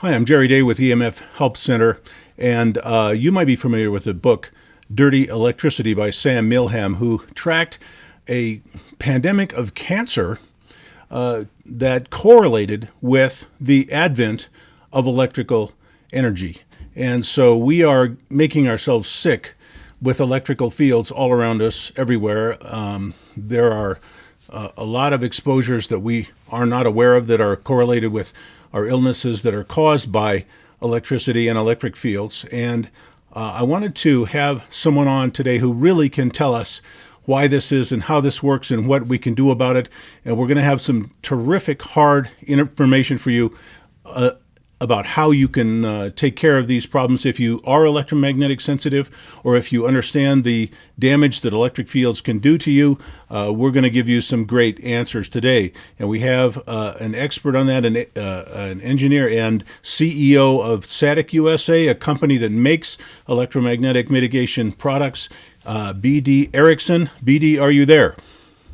Hi, I'm Jerry Day with EMF Help Center, and you might be familiar with the book Dirty Electricity by Sam Milham, who tracked a pandemic of cancer that correlated with the advent of electrical energy. And so we are making ourselves sick with electrical fields all around us, everywhere. There are a lot of exposures that we are not aware of that are correlated with our illnesses that are caused by electricity and electric fields. And I wanted to have someone on today who really can tell us why this is and how this works and what we can do about it. And we're going to have some terrific hard information for you about how you can take care of these problems if you are electromagnetic sensitive or if you understand the damage that electric fields can do to you. We're going to give you some great answers today. And we have an expert on that, an engineer and CEO of Satic USA, a company that makes electromagnetic mitigation products, BD Erickson. BD, are you there?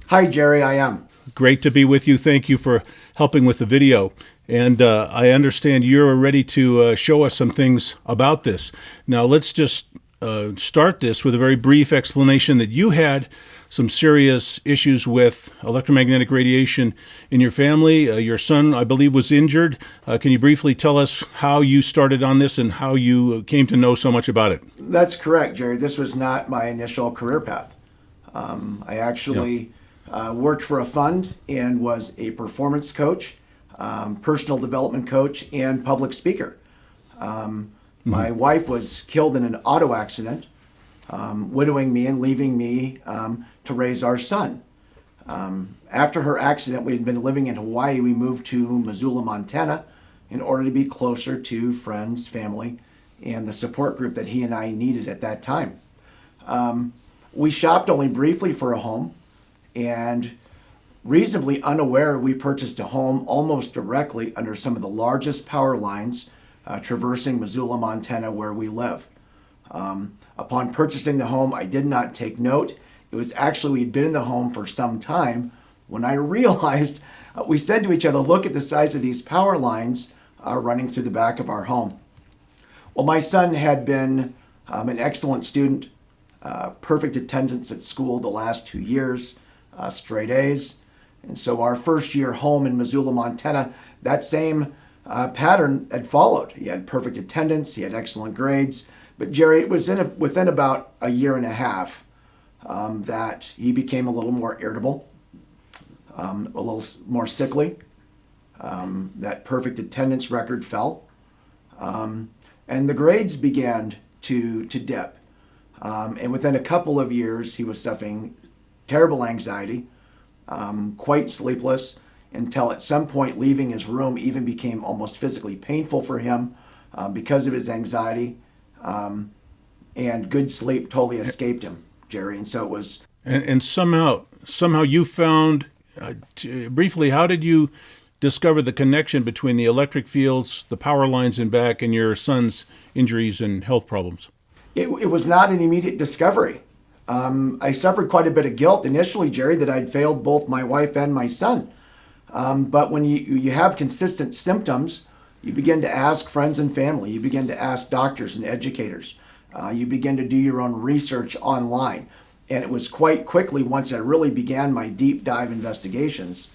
Hi, Jerry, I am. Great to be with you. Thank you for helping with the video. And I understand you're ready to show us some things about this. Now, let's just start this with a very brief explanation that you had some serious issues with electromagnetic radiation in your family. Your son, I believe, was injured. Can you briefly tell us how you started on this and how you came to know so much about it? That's correct, Jerry. This was not my initial career path. I actually worked for a fund and was a performance coach, personal development coach, and public speaker. My wife was killed in an auto accident, widowing me and leaving me to raise our son. After her accident, we had been living in Hawaii. We moved to Missoula, Montana, in order to be closer to friends, family, and the support group that he and I needed at that time. We shopped only briefly for a home, and reasonably unaware, we purchased a home almost directly under some of the largest power lines traversing Missoula, Montana, where we live. Upon purchasing the home, I did not take note. It was actually, we'd been in the home for some time when I realized, we said to each other, look at the size of these power lines running through the back of our home. Well, my son had been an excellent student, perfect attendance at school the last 2 years, straight A's. And so our first year home in Missoula, Montana, that same pattern had followed. He had perfect attendance, he had excellent grades. But Jerry, it was within about a year and a half that he became a little more irritable, a little more sickly. That perfect attendance record fell. And the grades began to dip. And within a couple of years, he was suffering terrible anxiety, quite sleepless, until at some point leaving his room even became almost physically painful for him because of his anxiety, and good sleep totally escaped him, Jerry. And so it was... And somehow you found, briefly, how did you discover the connection between the electric fields, the power lines in back, and your son's injuries and health problems? It was not an immediate discovery. I suffered quite a bit of guilt initially, Jerry, that I'd failed both my wife and my son. But when you have consistent symptoms, you begin to ask friends and family. You begin to ask doctors and educators. You begin to do your own research online. And it was quite quickly, once I really began my deep dive investigations,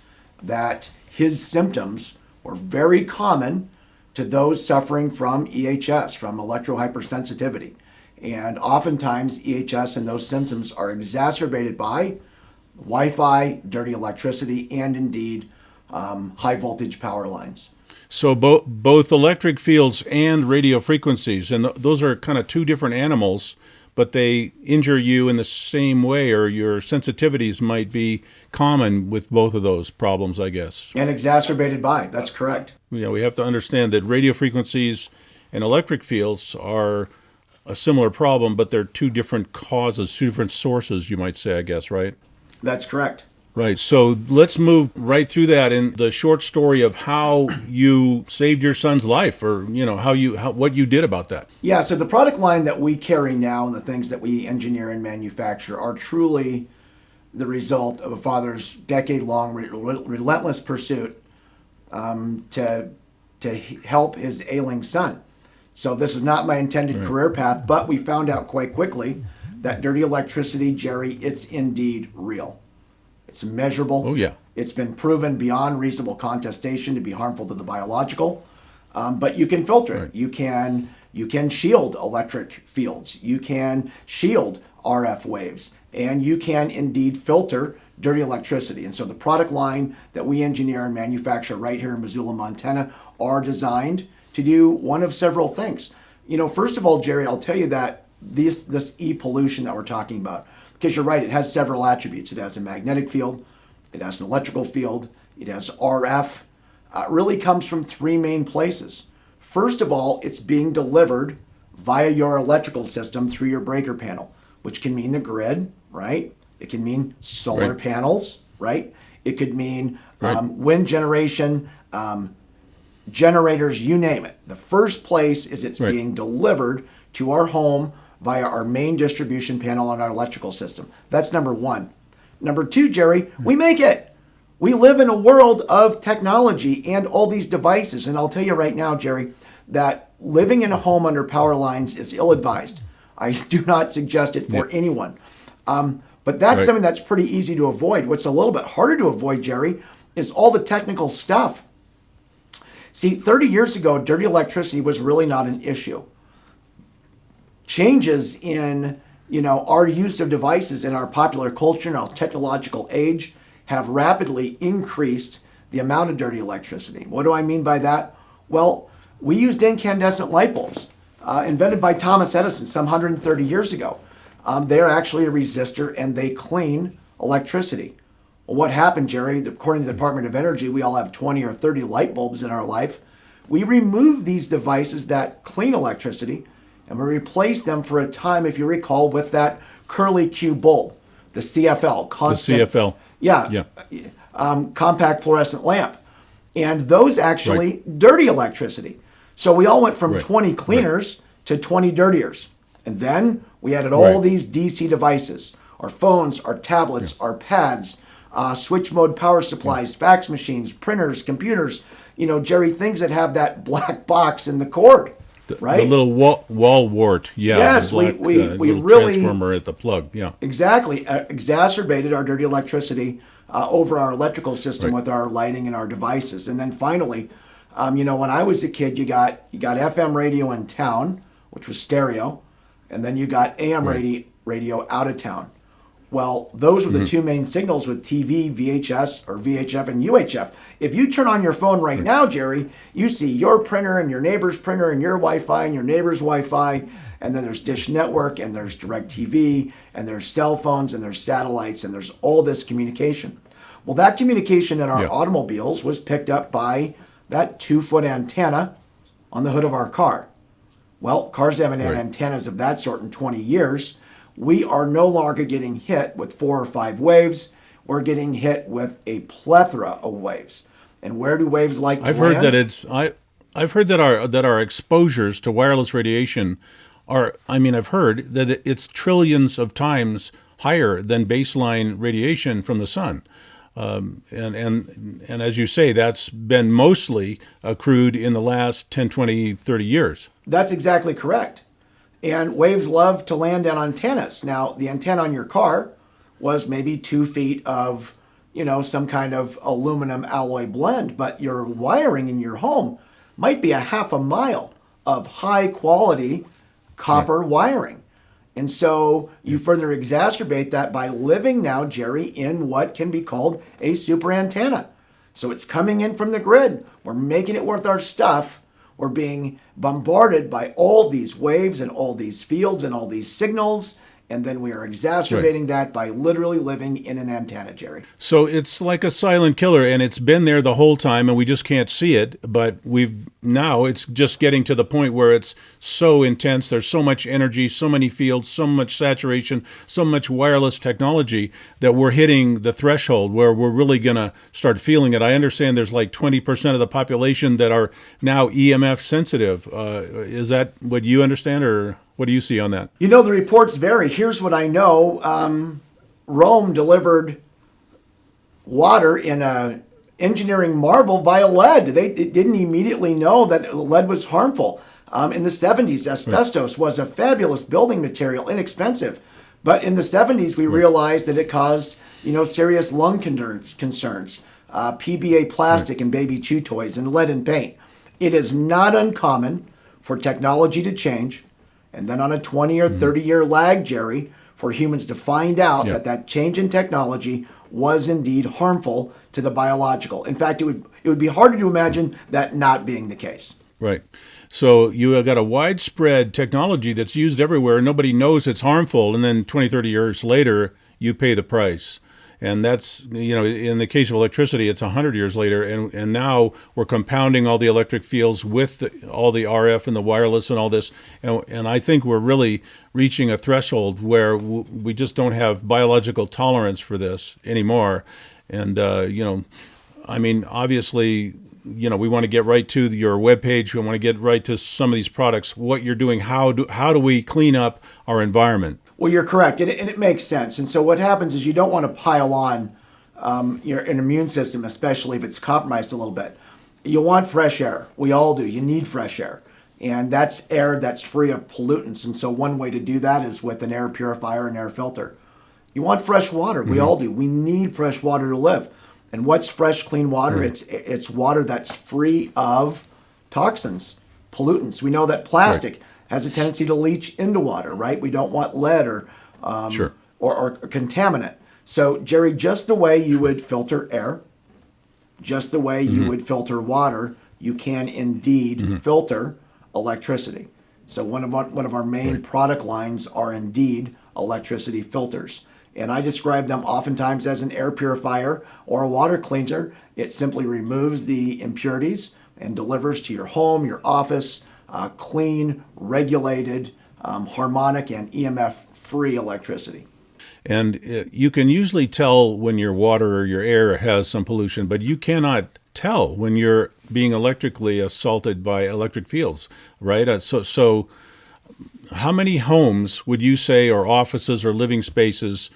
that his symptoms were very common to those suffering from EHS, from electrohypersensitivity. And oftentimes EHS and those symptoms are exacerbated by Wi-Fi, dirty electricity, and indeed high voltage power lines. So both electric fields and radio frequencies, and those are kind of two different animals, but they injure you in the same way, or your sensitivities might be common with both of those problems, I guess. And exacerbated by, that's correct. Yeah, we have to understand that radio frequencies and electric fields are a similar problem, but they're two different causes, two different sources, you might say, I guess, right? That's correct. Right. So let's move right through that in the short story of how you saved your son's life, or what you did about that. Yeah. So the product line that we carry now and the things that we engineer and manufacture are truly the result of a father's decade-long relentless pursuit to to help his ailing son. So this is not my intended career path, but we found out quite quickly that dirty electricity, Jerry, it's indeed real. It's measurable. Oh, yeah. It's been proven beyond reasonable contestation to be harmful to the biological, but you can filter it. Right. You can shield electric fields. You can shield RF waves, and you can indeed filter dirty electricity. And so the product line that we engineer and manufacture right here in Missoula, Montana, are designed to do one of several things. First of all, Jerry, I'll tell you that this e-pollution that we're talking about, because you're right, it has several attributes. It has a magnetic field, it has an electrical field, it has RF. It really comes from three main places. First of all, it's being delivered via your electrical system through your breaker panel, which can mean the grid, right? It can mean solar panels, right? It could mean wind generation, generators, you name it. The first place is it's being delivered to our home via our main distribution panel on our electrical system. That's number one. Number two, Jerry, we make it. We live in a world of technology and all these devices. And I'll tell you right now, Jerry, that living in a home under power lines is ill-advised. I do not suggest it for anyone. But that's something that's pretty easy to avoid. What's a little bit harder to avoid, Jerry, is all the technical stuff. See, 30 years ago, dirty electricity was really not an issue. Changes in, our use of devices in our popular culture and our technological age have rapidly increased the amount of dirty electricity. What do I mean by that? Well, we used incandescent light bulbs, invented by Thomas Edison some 130 years ago. They're actually a resistor and they clean electricity. Well, what happened, Jerry? According to the Department of Energy, we all have 20 or 30 light bulbs in our life. We removed these devices that clean electricity and we replaced them for a time, if you recall, with that curly Q bulb, the CFL. The CFL. Yeah. Compact fluorescent lamp. And those actually dirty electricity. So we all went from 20 cleaners to 20 dirtiers. And then we added all these DC devices, our phones, our tablets, our pads, switch mode power supplies, fax machines, printers, computers, Jerry, things that have that black box in the cord, right? The little wall wart, Yes, black, we little really transformer at the plug, exactly exacerbated our dirty electricity over our electrical system with our lighting and our devices. And then finally, when I was a kid, you got FM radio in town, which was stereo, and then you got AM radio out of town. Well, those were the two main signals with TV, VHS, or VHF and UHF. If you turn on your phone right now, Jerry, you see your printer and your neighbor's printer and your Wi-Fi and your neighbor's Wi-Fi, and then there's Dish Network and there's DirecTV and there's cell phones and there's satellites and there's all this communication. Well, that communication in our automobiles was picked up by that 2-foot antenna on the hood of our car. Well, cars haven't had antennas of that sort in 20 years. We are no longer getting hit with 4 or 5 waves. We're getting hit with a plethora of waves. And where do waves like to land? I've heard that our exposures to wireless radiation I've heard that it's trillions of times higher than baseline radiation from the sun. And as you say, that's been mostly accrued in the last 10, 20, 30 years. That's exactly correct. And waves love to land on antennas. Now, the antenna on your car was maybe 2 feet of, some kind of aluminum alloy blend, but your wiring in your home might be a half a mile of high quality copper wiring. And so you further exacerbate that by living now, Jerry, in what can be called a super antenna. So it's coming in from the grid. We're making it worth our stuff. We're being bombarded by all these waves and all these fields and all these signals. And then we are exacerbating that by literally living in an antenna, Jerry. So it's like a silent killer, and it's been there the whole time, and we just can't see it. But now it's just getting to the point where it's so intense. There's so much energy, so many fields, so much saturation, so much wireless technology that we're hitting the threshold where we're really going to start feeling it. I understand there's like 20% of the population that are now EMF sensitive. Is that what you understand, or what do you see on that? The reports vary. Here's what I know. Rome delivered water in a engineering marvel via lead. They didn't immediately know that lead was harmful. In the 70s, asbestos was a fabulous building material, inexpensive. But in the 70s, we realized that it caused, serious lung concerns, PBA plastic in baby chew toys, and lead in paint. It is not uncommon for technology to change, and then on a 20 or 30-year lag, Jerry, for humans to find out that change in technology was indeed harmful to the biological. In fact, it would be harder to imagine that not being the case. Right. So you have got a widespread technology that's used everywhere. Nobody knows it's harmful. And then 20, 30 years later, you pay the price. And that's, in the case of electricity, it's 100 years later. And now we're compounding all the electric fields with all the RF and the wireless and all this. And I think we're really reaching a threshold where we just don't have biological tolerance for this anymore. And, obviously, we want to get right to your webpage. We want to get right to some of these products, what you're doing. How do we clean up our environment? Well, you're correct, and it makes sense. And so what happens is you don't want to pile on an immune system, especially if it's compromised a little bit. You want fresh air. We all do. You need fresh air. And that's air that's free of pollutants. And so one way to do that is with an air purifier and air filter. You want fresh water. We all do. We need fresh water to live. And what's fresh, clean water? It's water that's free of toxins, pollutants. We know that plastic has a tendency to leach into water, right? We don't want lead or contaminant. So, Jerry, just the way you would filter air, just the way you would filter water, you can indeed filter electricity. So one of our main product lines are indeed electricity filters. And I describe them oftentimes as an air purifier or a water cleanser. It simply removes the impurities and delivers to your home, your office, clean, regulated, harmonic, and EMF-free electricity. And you can usually tell when your water or your air has some pollution, but you cannot tell when you're being electrically assaulted by electric fields, right? So how many homes would you say, or offices or living spaces,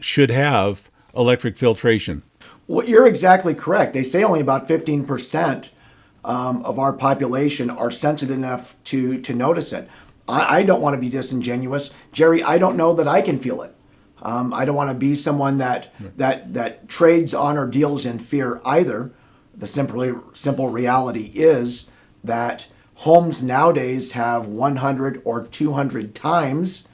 should have electric filtration? Well, you're exactly correct. They say only about 15% of our population are sensitive enough to notice it. I don't want to be disingenuous. Jerry, I don't know that I can feel it. I don't want to be someone that trades on or deals in fear either. The simple reality is that homes nowadays have 100 or 200 times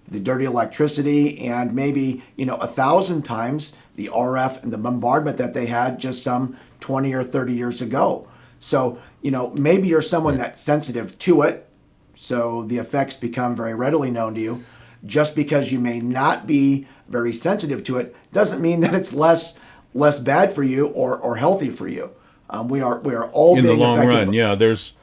the dirty electricity and maybe 1,000 times the RF and the bombardment that they had just some 20 or 30 years ago. So, maybe you're someone that's sensitive to it, so the effects become very readily known to you. Just because you may not be very sensitive to it doesn't mean that it's less bad for you or healthy for you. We are all in being the long affected. run. Yeah, there's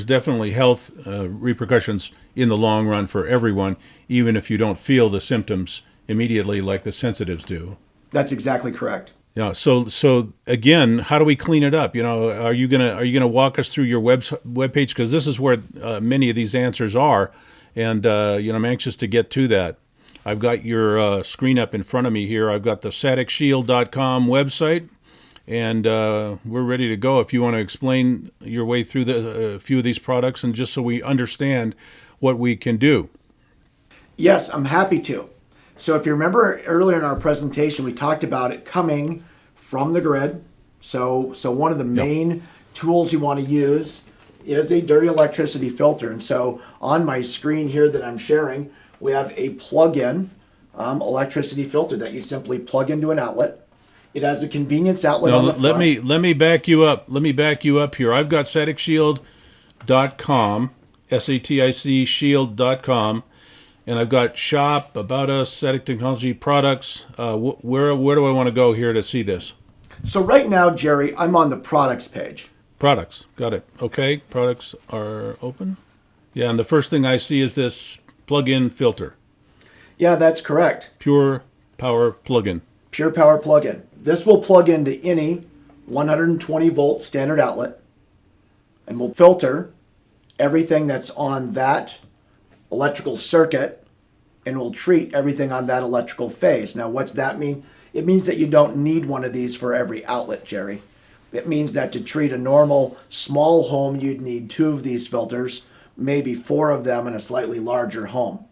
definitely health repercussions in the long run for everyone, even if you don't feel the symptoms immediately like the sensitives do. That's exactly correct. Yeah. So again, how do we clean it up? Are you gonna walk us through your webpage, because this is where many of these answers are, and I'm anxious to get to that. I've got your screen up in front of me here. I've got the saticshield.com website, and we're ready to go. If you want to explain your way through a few of these products, and just so we understand what we can do. Yes, I'm happy to. So if you remember earlier in our presentation, we talked about it coming from the grid. So one of the main tools you want to use is a dirty electricity filter. And so on my screen here that I'm sharing, we have a plug-in electricity filter that you simply plug into an outlet. It has a convenience outlet on the front. Let me back you up. Let me back you up here. I've got saticshield.com, SATIC shield.com. And I've got shop, about us, Satic Technology products. Where do I want to go here to see this? So right now, Jerry, I'm on the products page. Products, got it. Okay, products are open. Yeah, and the first thing I see is this plug-in filter. Yeah, that's correct. Pure power plug-in. Pure power plug-in. This will plug into any 120 volt standard outlet and will filter everything that's on that electrical circuit and will treat everything on that electrical phase. Now, what's that mean? It means that you don't need one of these for every outlet, Jerry. It means that to treat a normal small home, you'd need 2 of these filters, maybe 4 of them in a slightly larger home.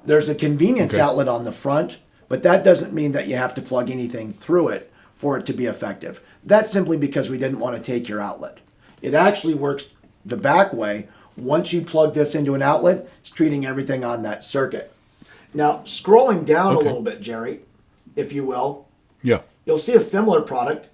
There's a convenience outlet on the front, but that doesn't mean that you have to plug anything through it for it to be effective. That's simply because we didn't want to take your outlet. It actually works the back way. Once you plug this into an outlet, it's treating everything on that circuit. Now, scrolling down a little bit, Jerry, if you will, you'll see a similar product,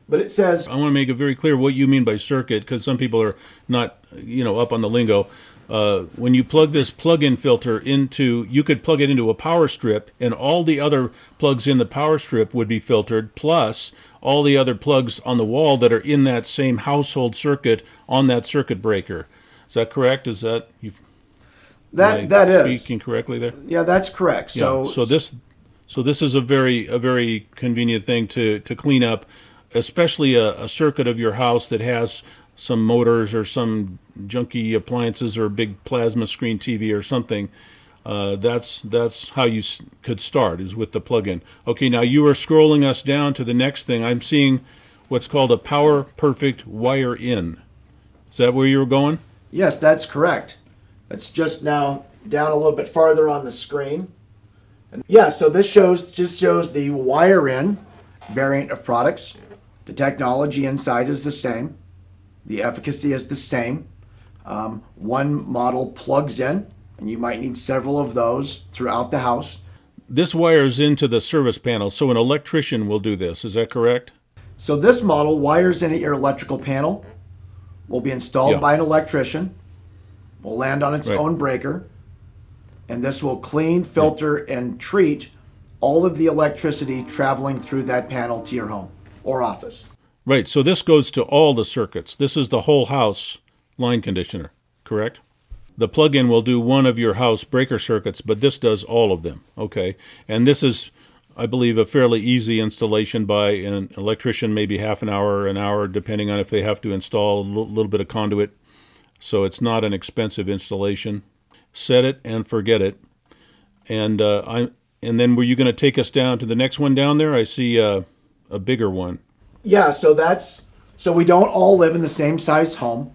but it says... I want to make it very clear what you mean by circuit, because some people are not, up on the lingo. When you plug this plug-in filter into, you could plug it into a power strip, and all the other plugs in the power strip would be filtered, plus all the other plugs on the wall that are in that same household circuit on that circuit breaker. Is that correct? Is that that is speaking correctly there? Yeah, that's correct. So this is a very convenient thing to clean up, especially a circuit of your house that has some motors or some junky appliances or a big plasma screen TV or something. That's how you could start, is with the plug-in. Okay, now you are scrolling us down to the next thing. I'm seeing what's called a Power Perfect wire in. Is that where you were going? Yes, that's correct. It's just now down a little bit farther on the screen. And so this just shows the wire in variant of products. The technology inside is the same. The efficacy is the same. One model plugs in, and you might need several of those throughout the house. This wires into the service panel, so an electrician will do this. Is that correct? So this model wires in at your electrical panel, will be installed by an electrician, will land on its own breaker, and this will clean, filter, and treat all of the electricity traveling through that panel to your home or office. Right, so this goes to all the circuits. This is the whole house line conditioner, correct? The plug-in will do one of your house breaker circuits, but this does all of them, okay? And this is, I believe, a fairly easy installation by an electrician, maybe half an hour, depending on if they have to install a little bit of conduit. So it's not an expensive installation. Set it and forget it. And then were you going to take us down to the next one down there? I see a bigger one. Yeah, so we don't all live in the same size home.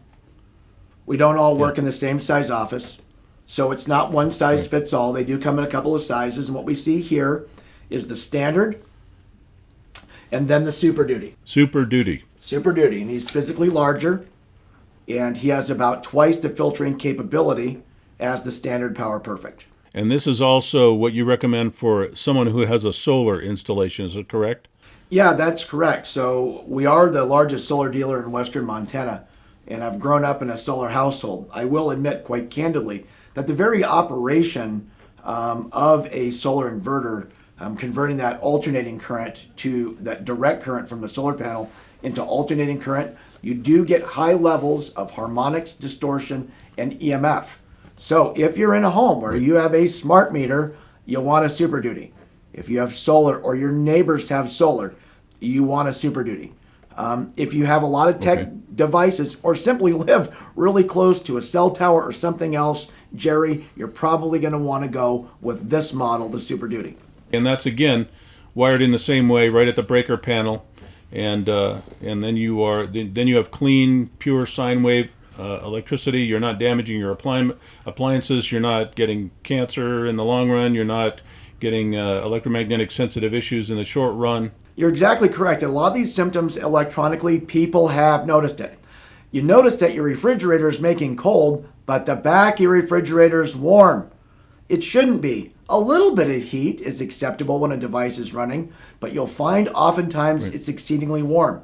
We don't all work in the same size office. So it's not one size fits all. They do come in a couple of sizes. And what we see here is the standard and then the Super Duty. Super Duty. Super Duty. And he's physically larger, and he has about twice the filtering capability as the standard Power Perfect. And this is also what you recommend for someone who has a solar installation. Is it correct? Yeah, that's correct. So we are the largest solar dealer in western Montana, and I've grown up in a solar household. I will admit quite candidly that the very operation of a solar inverter, converting that alternating current to that direct current from the solar panel into alternating current, you do get high levels of harmonics, distortion, and EMF. So if you're in a home where you have a smart meter, you want a Super Duty. If you have solar or your neighbors have solar, you want a Super Duty. If you have a lot of tech devices or simply live really close to a cell tower or something else, Jerry, you're probably going to want to go with this model, the Super Duty. And that's, again, wired in the same way right at the breaker panel. And then you have clean, pure sine wave electricity. You're not damaging your appliances. You're not getting cancer in the long run. You're not getting electromagnetic sensitive issues in the short run. You're exactly correct. And a lot of these symptoms electronically, people have noticed it. You notice that your refrigerator is making cold, but the back of your refrigerator is warm. It shouldn't be. A little bit of heat is acceptable when a device is running, but you'll find oftentimes it's exceedingly warm.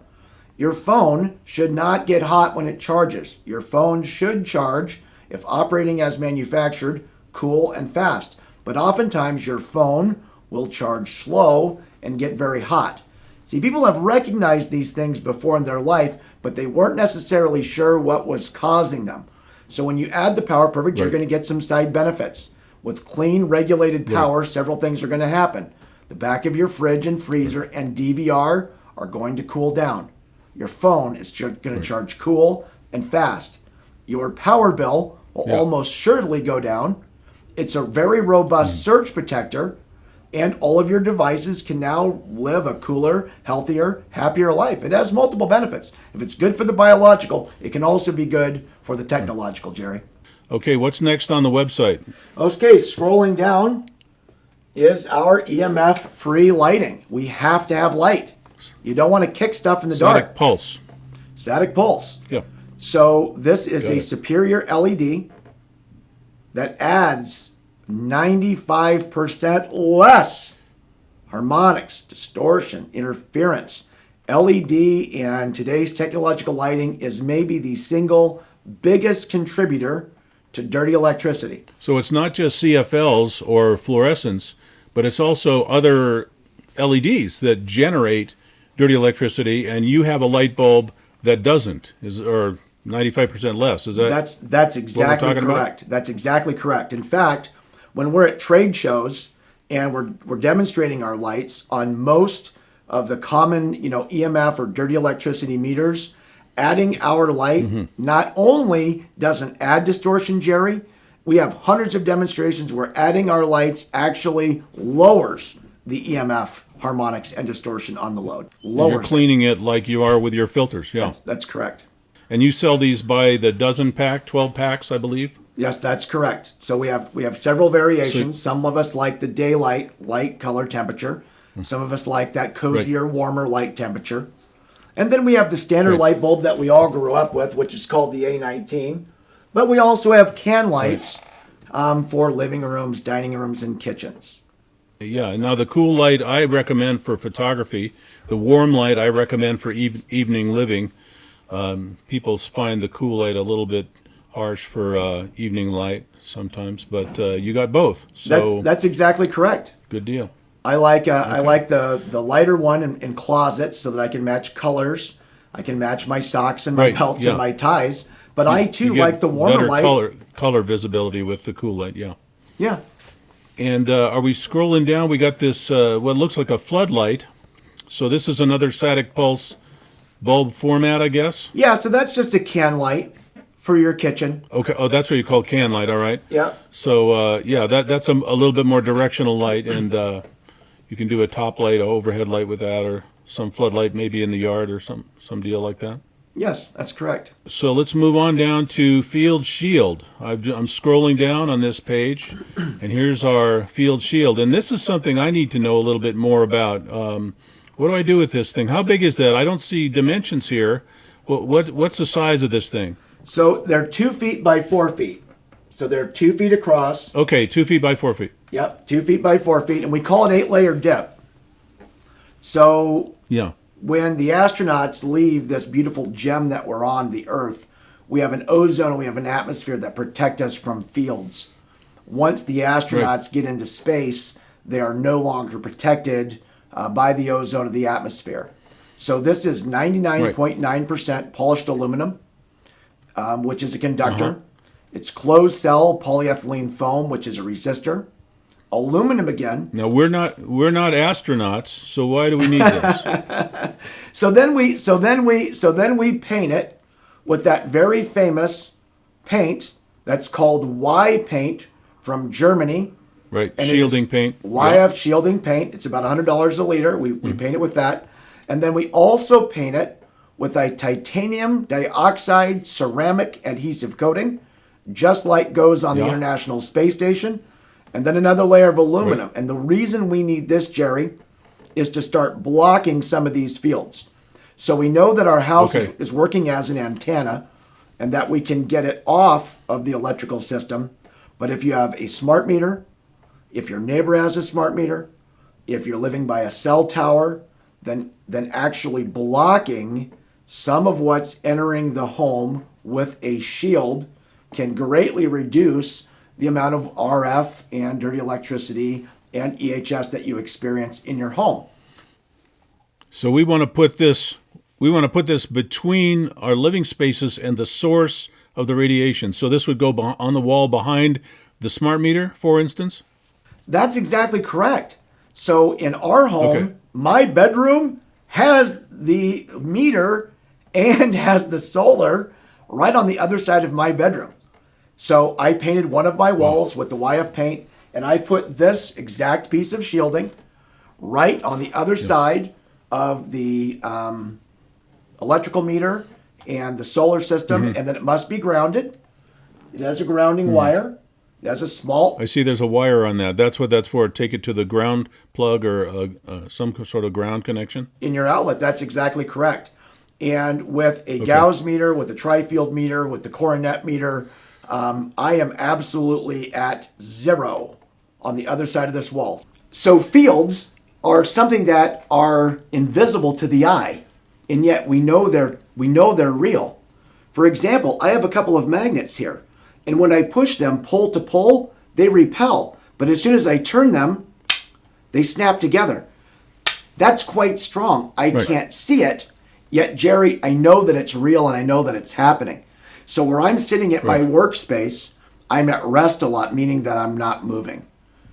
Your phone should not get hot when it charges. Your phone should charge, if operating as manufactured, cool and fast. But oftentimes your phone will charge slow and get very hot. See, people have recognized these things before in their life, but they weren't necessarily sure what was causing them. So when you add the Power Perfect, you're going to get some side benefits. With clean, regulated power, several things are going to happen. The back of your fridge and freezer and DVR are going to cool down. Your phone is going to charge cool and fast. Your power bill will almost surely go down. It's a very robust surge protector. and all of your devices can now live a cooler, healthier, happier life. It has multiple benefits. If it's good for the biological, it can also be good for the technological, Jerry. Okay, what's next on the website? Okay, scrolling down is our EMF-free lighting. We have to have light. You don't want to kick stuff in the dark. Satic pulse. Satic pulse. Yeah. So this is a superior LED that adds 95% less harmonics, distortion, interference. LED and today's technological lighting is maybe the single biggest contributor to dirty electricity. So it's not just CFLs or fluorescents, but it's also other LEDs that generate dirty electricity, and you have a light bulb that doesn't, or 95% less. Is that that's exactly correct. About? That's exactly correct. In fact, when we're at trade shows and we're demonstrating our lights on most of the common, EMF or dirty electricity meters, adding our light not only doesn't add distortion, Jerry, we have hundreds of demonstrations where adding our lights actually lowers the EMF, harmonics, and distortion on the load. Lowers. You're cleaning it like you are with your filters, yeah. That's correct. And you sell these by the dozen pack, 12 packs, I believe? Yes, that's correct. So we have several variations. Some of us like the daylight, light, color, temperature. Some of us like that cozier, warmer light temperature. And then we have the standard light bulb that we all grew up with, which is called the A19. But we also have can lights for living rooms, dining rooms, and kitchens. Yeah, now the cool light I recommend for photography. The warm light I recommend for evening living. People find the cool light a little bit harsh for evening light sometimes, but you got both. So that's exactly correct. Good deal. I like the lighter one in closets so that I can match colors. I can match my socks and my belts and my ties. But I too like the warmer light. Color visibility with the cool light. Yeah. Yeah. And are we scrolling down? We got this what looks like a floodlight. So this is another Satic pulse bulb format, I guess. Yeah. So that's just a can light for your kitchen. Okay. Oh, that's what you call can light. All right. Yeah. So that's a little bit more directional light, and you can do a top light, a overhead light with that, or some floodlight maybe in the yard or some deal like that. Yes, that's correct. So let's move on down to Field Shield. I'm scrolling down on this page, and here's our Field Shield. And this is something I need to know a little bit more about. What do I do with this thing? How big is that? I don't see dimensions here. What's the size of this thing? So they're 2 feet by 4 feet. So they're 2 feet across. Okay, 2 feet by 4 feet. Yep, 2 feet by 4 feet. And we call it 8-layer dip. So yeah. When the astronauts leave this beautiful gem that we're on, the Earth, we have an ozone and we have an atmosphere that protect us from fields. Once the astronauts get into space, they are no longer protected by the ozone of the atmosphere. So this is 99.9% polished aluminum, which is a conductor. It's closed cell polyethylene foam, which is a resistor. Aluminum again. Now we're not astronauts, so why do we need this? So then we paint it with that very famous paint that's called Y paint from Germany. Right, and shielding paint. YF shielding paint. It's about $100 a liter. We paint it with that. And then we also paint it with a titanium dioxide ceramic adhesive coating, just like goes on the International Space Station. And then another layer of aluminum. And the reason we need this, Jerry, is to start blocking some of these fields. So we know that our house is working as an antenna and that we can get it off of the electrical system. But if you have a smart meter, if your neighbor has a smart meter, if you're living by a cell tower, then actually blocking some of what's entering the home with a shield can greatly reduce the amount of RF and dirty electricity and EHS that you experience in your home. So we want to put this between our living spaces and the source of the radiation. So this would go on the wall behind the smart meter, for instance? That's exactly correct. So in our home, my bedroom has the meter and has the solar right on the other side of my bedroom. So I painted one of my walls with the YF paint, and I put this exact piece of shielding right on the other side of the electrical meter and the solar system, and then it must be grounded. It has a grounding wire. It has a small... I see there's a wire on that. That's what that's for. Take it to the ground plug or some sort of ground connection? In your outlet, that's exactly correct. And with a Gauss meter, with a tri-field meter, with the coronet meter, I am absolutely at 0 on the other side of this wall. So fields are something that are invisible to the eye, and yet we know they're real. For example, I have a couple of magnets here, and when I push them pole to pole, they repel. But as soon as I turn them, they snap together. That's quite strong. I can't see it, yet, Jerry, I know that it's real and I know that it's happening. So where I'm sitting at my workspace, I'm at rest a lot, meaning that I'm not moving.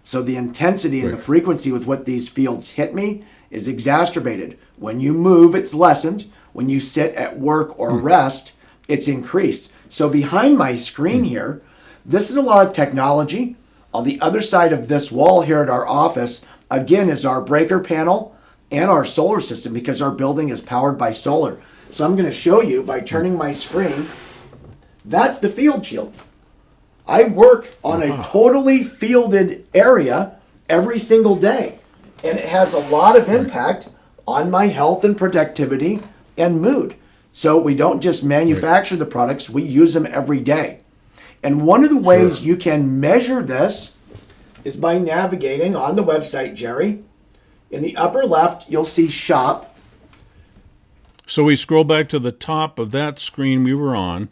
So the intensity and the frequency with what these fields hit me is exacerbated. When you move, it's lessened. When you sit at work or rest, it's increased. So behind my screen here, this is a lot of technology. On the other side of this wall here at our office, again, is our breaker panel and our solar system, because our building is powered by solar. So I'm going to show you by turning my screen. That's the field shield. I work on a totally fielded area every single day, and it has a lot of impact on my health and productivity and mood. So we don't just manufacture the products, we use them every day. And one of the ways you can measure this is by navigating on the website, Jerry. In the upper left, you'll see shop. So we scroll back to the top of that screen we were on.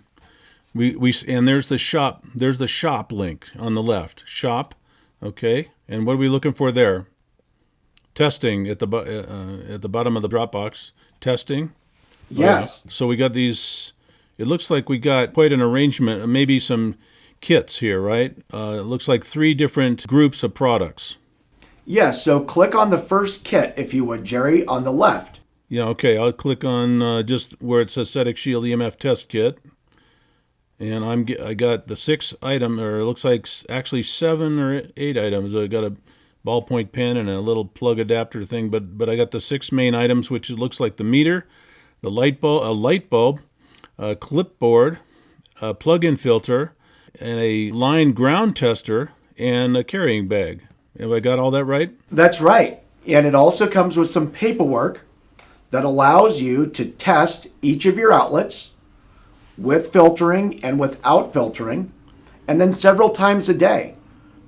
And there's the shop. There's the shop link on the left. Shop, okay. And what are we looking for there? Testing at the bottom of the drop box. Testing. Yes. Oh, yeah. So we got these. It looks like we got quite an arrangement. Maybe some kits here, right? It looks like 3 different groups of products. Yes. So click on the first kit, if you would, Jerry, on the left. Yeah. Okay. I'll click on just where it says Satic Shield EMF Test Kit. And I got the 6 item, or it looks like actually 7 or 8 items. I got a ballpoint pen and a little plug adapter thing, but I got the 6 main items, which it looks like the meter, the light bulb, a clipboard, a plug-in filter, and a line ground tester, and a carrying bag. Have I got all that right? That's right. And it also comes with some paperwork that allows you to test each of your outlets with filtering and without filtering, and then several times a day.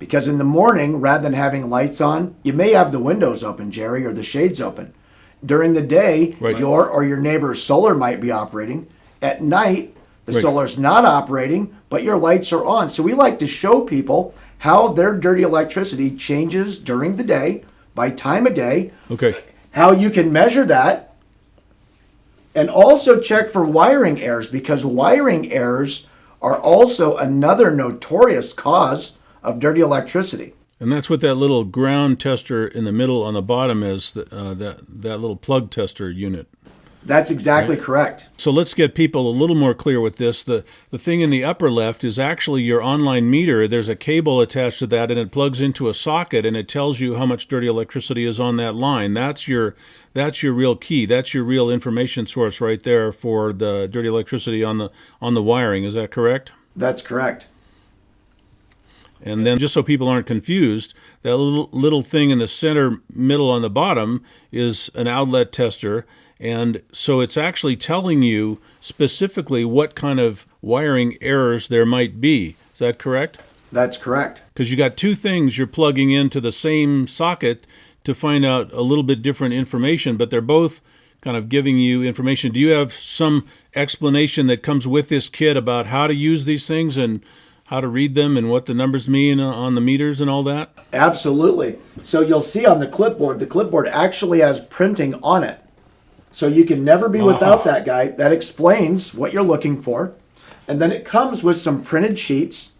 Because in the morning, rather than having lights on, you may have the windows open, Jerry, or the shades open. During the day, your or your neighbor's solar might be operating. At night, the solar's not operating, but your lights are on. So we like to show people how their dirty electricity changes during the day, by time of day, how you can measure that, and also check for wiring errors, because wiring errors are also another notorious cause of dirty electricity. And that's what that little ground tester in the middle on the bottom is, that little plug tester unit. That's exactly correct. So let's get people a little more clear with this. The thing in the upper left is actually your online meter. There's a cable attached to that, and it plugs into a socket, and it tells you how much dirty electricity is on that line. That's your real key. That's your real information source right there for the dirty electricity on the wiring. Is that correct? That's correct. And then just so people aren't confused, that little thing in the center middle on the bottom is an outlet tester. And so it's actually telling you specifically what kind of wiring errors there might be. Is that correct? That's correct. Because you got 2 things you're plugging into the same socket to find out a little bit different information, but they're both kind of giving you information. Do you have some explanation that comes with this kit about how to use these things and how to read them and what the numbers mean on the meters and all that? Absolutely. So you'll see on the clipboard actually has printing on it. So you can never be without that guy. That explains what you're looking for. And then it comes with some printed sheets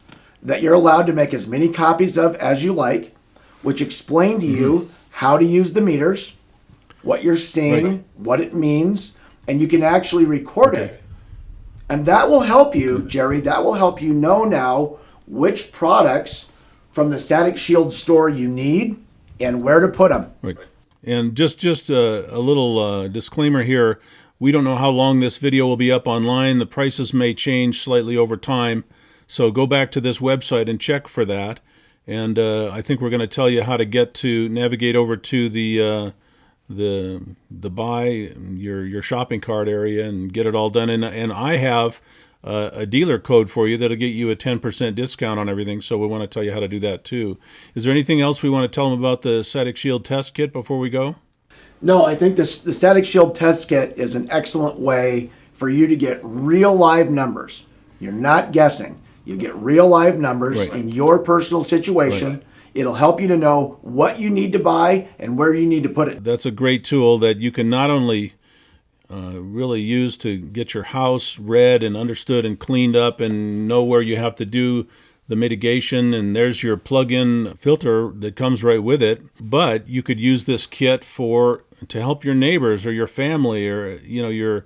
that you're allowed to make as many copies of as you like, which explain to you how to use the meters, what you're seeing, what it means, and you can actually record it. And that will help you, Jerry, that will help you know now which products from the Satic Shield store you need and where to put them. Right. And just a little disclaimer here. We don't know how long this video will be up online. The prices may change slightly over time. So go back to this website and check for that. And I think we're going to tell you how to navigate over to the buy your shopping cart area and get it all done. And I have a dealer code for you that'll get you a 10% discount on everything. So we want to tell you how to do that too. Is there anything else we want to tell them about the Satic Shield test kit before we go? No, I think the Satic Shield test kit is an excellent way for you to get real live numbers. You're not guessing. You get real live numbers in your personal situation. Right. It'll help you to know what you need to buy and where you need to put it. That's a great tool that you can not only really use to get your house read and understood and cleaned up and know where you have to do the mitigation, and there's your plug-in filter that comes right with it. But you could use this kit to help your neighbors or your family or your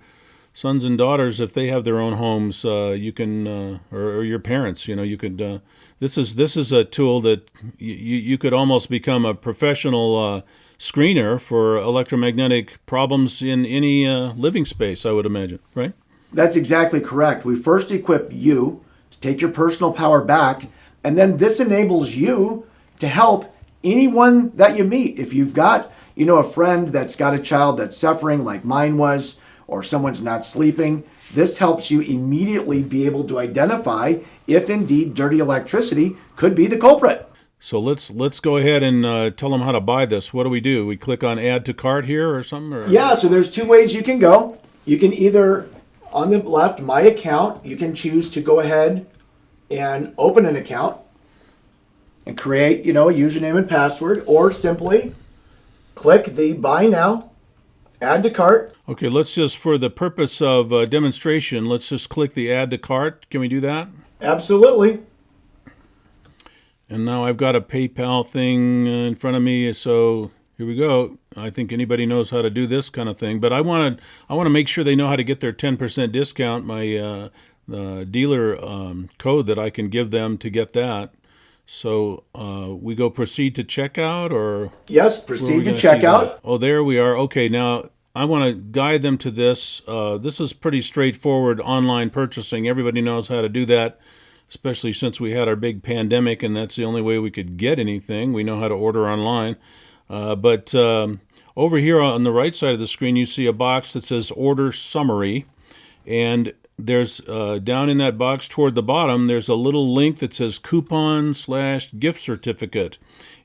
sons and daughters if they have their own homes. You can or your parents. You could. This is a tool that you could almost become a professional screener for electromagnetic problems in any living space, I would imagine, right? That's exactly correct. We first equip you to take your personal power back, and then this enables you to help anyone that you meet. If you've got, a friend that's got a child that's suffering like mine was, or someone's not sleeping, this helps you immediately be able to identify if indeed dirty electricity could be the culprit. So let's go ahead and tell them how to buy this. What do? We click on Add to Cart here or something? Or? Yeah, so there's two ways you can go. You can either, on the left, My Account, you can choose to go ahead and open an account and create, a username and password, or simply click the Buy Now, Add to Cart. Okay, let's just, for the purpose of demonstration, let's just click the Add to Cart. Can we do that? Absolutely. And now I've got a PayPal thing in front of me, so here we go. I think anybody knows how to do this kind of thing, but I want to make sure they know how to get their 10% discount. My dealer code that I can give them to get that. So we go proceed to checkout, or yes, proceed to checkout. Oh, there we are. Okay, now I want to guide them to this. This is pretty straightforward online purchasing. Everybody knows how to do that, especially since we had our big pandemic, and that's the only way we could get anything. We know how to order online. But over here on the right side of the screen, you see a box that says Order Summary. And there's down in that box toward the bottom, there's a little link that says Coupon/gift certificate.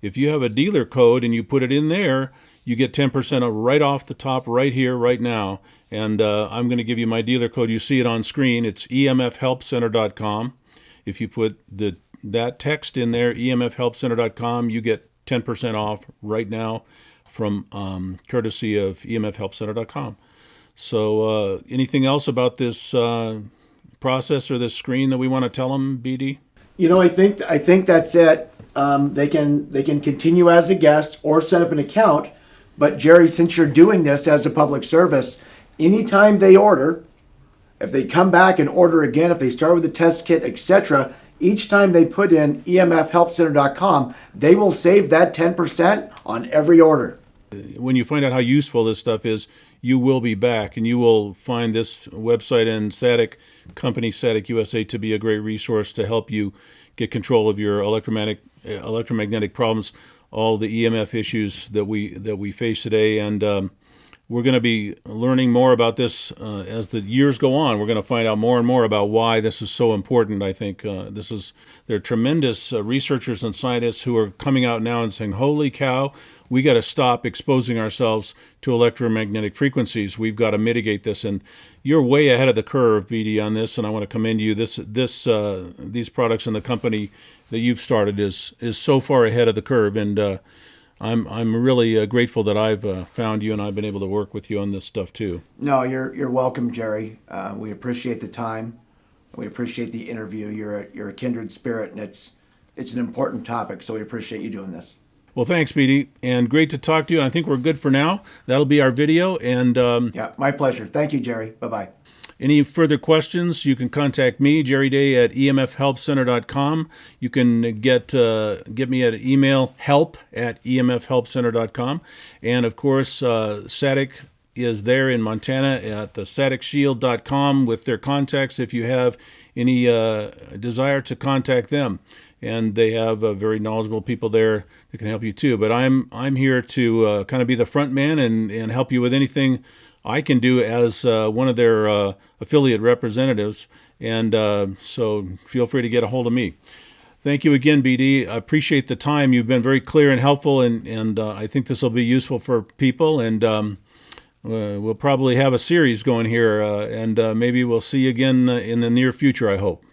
If you have a dealer code and you put it in there, you get 10% right off the top right here, right now. And I'm going to give you my dealer code. You see it on screen. It's emfhelpcenter.com. If you put that text in there, emfhelpcenter.com, you get 10% off right now from courtesy of emfhelpcenter.com. So anything else about this process or this screen that we want to tell them, BD? I think that's it. They can continue as a guest or set up an account. But Jerry, since you're doing this as a public service, anytime they order, if they come back and order again, if they start with the test kit, etc., each time they put in emfhelpcenter.com, they will save that 10% on every order. When you find out how useful this stuff is, you will be back, and you will find this website and Satic company, Satic USA, to be a great resource to help you get control of your electromagnetic problems, all the EMF issues that we face today. And we're going to be learning more about this as the years go on. We're going to find out more and more about why this is so important. I think there are tremendous researchers and scientists who are coming out now and saying, holy cow, we got to stop exposing ourselves to electromagnetic frequencies. We've got to mitigate this. And you're way ahead of the curve, BD, on this, and I want to commend you. These products and the company that you've started is so far ahead of the curve. And I'm really grateful that I've found you and I've been able to work with you on this stuff too. No, you're welcome, Jerry. We appreciate the time. We appreciate the interview. You're a kindred spirit, and it's an important topic. So we appreciate you doing this. Well, thanks, BD, and great to talk to you. I think we're good for now. That'll be our video, and yeah, my pleasure. Thank you, Jerry. Bye-bye. Any further questions, you can contact me, Jerry Day, at emfhelpcenter.com. You can get me at email help@emfhelpcenter.com. And, of course, Satic is there in Montana at the saticshield.com with their contacts if you have any desire to contact them. And they have very knowledgeable people there that can help you too. But I'm here to kind of be the front man and help you with anything I can do as one of their affiliate representatives. And so feel free to get a hold of me. Thank you again, BD. I appreciate the time. You've been very clear and helpful, and I think this will be useful for people. And we'll probably have a series going here, and maybe we'll see you again in the near future, I hope.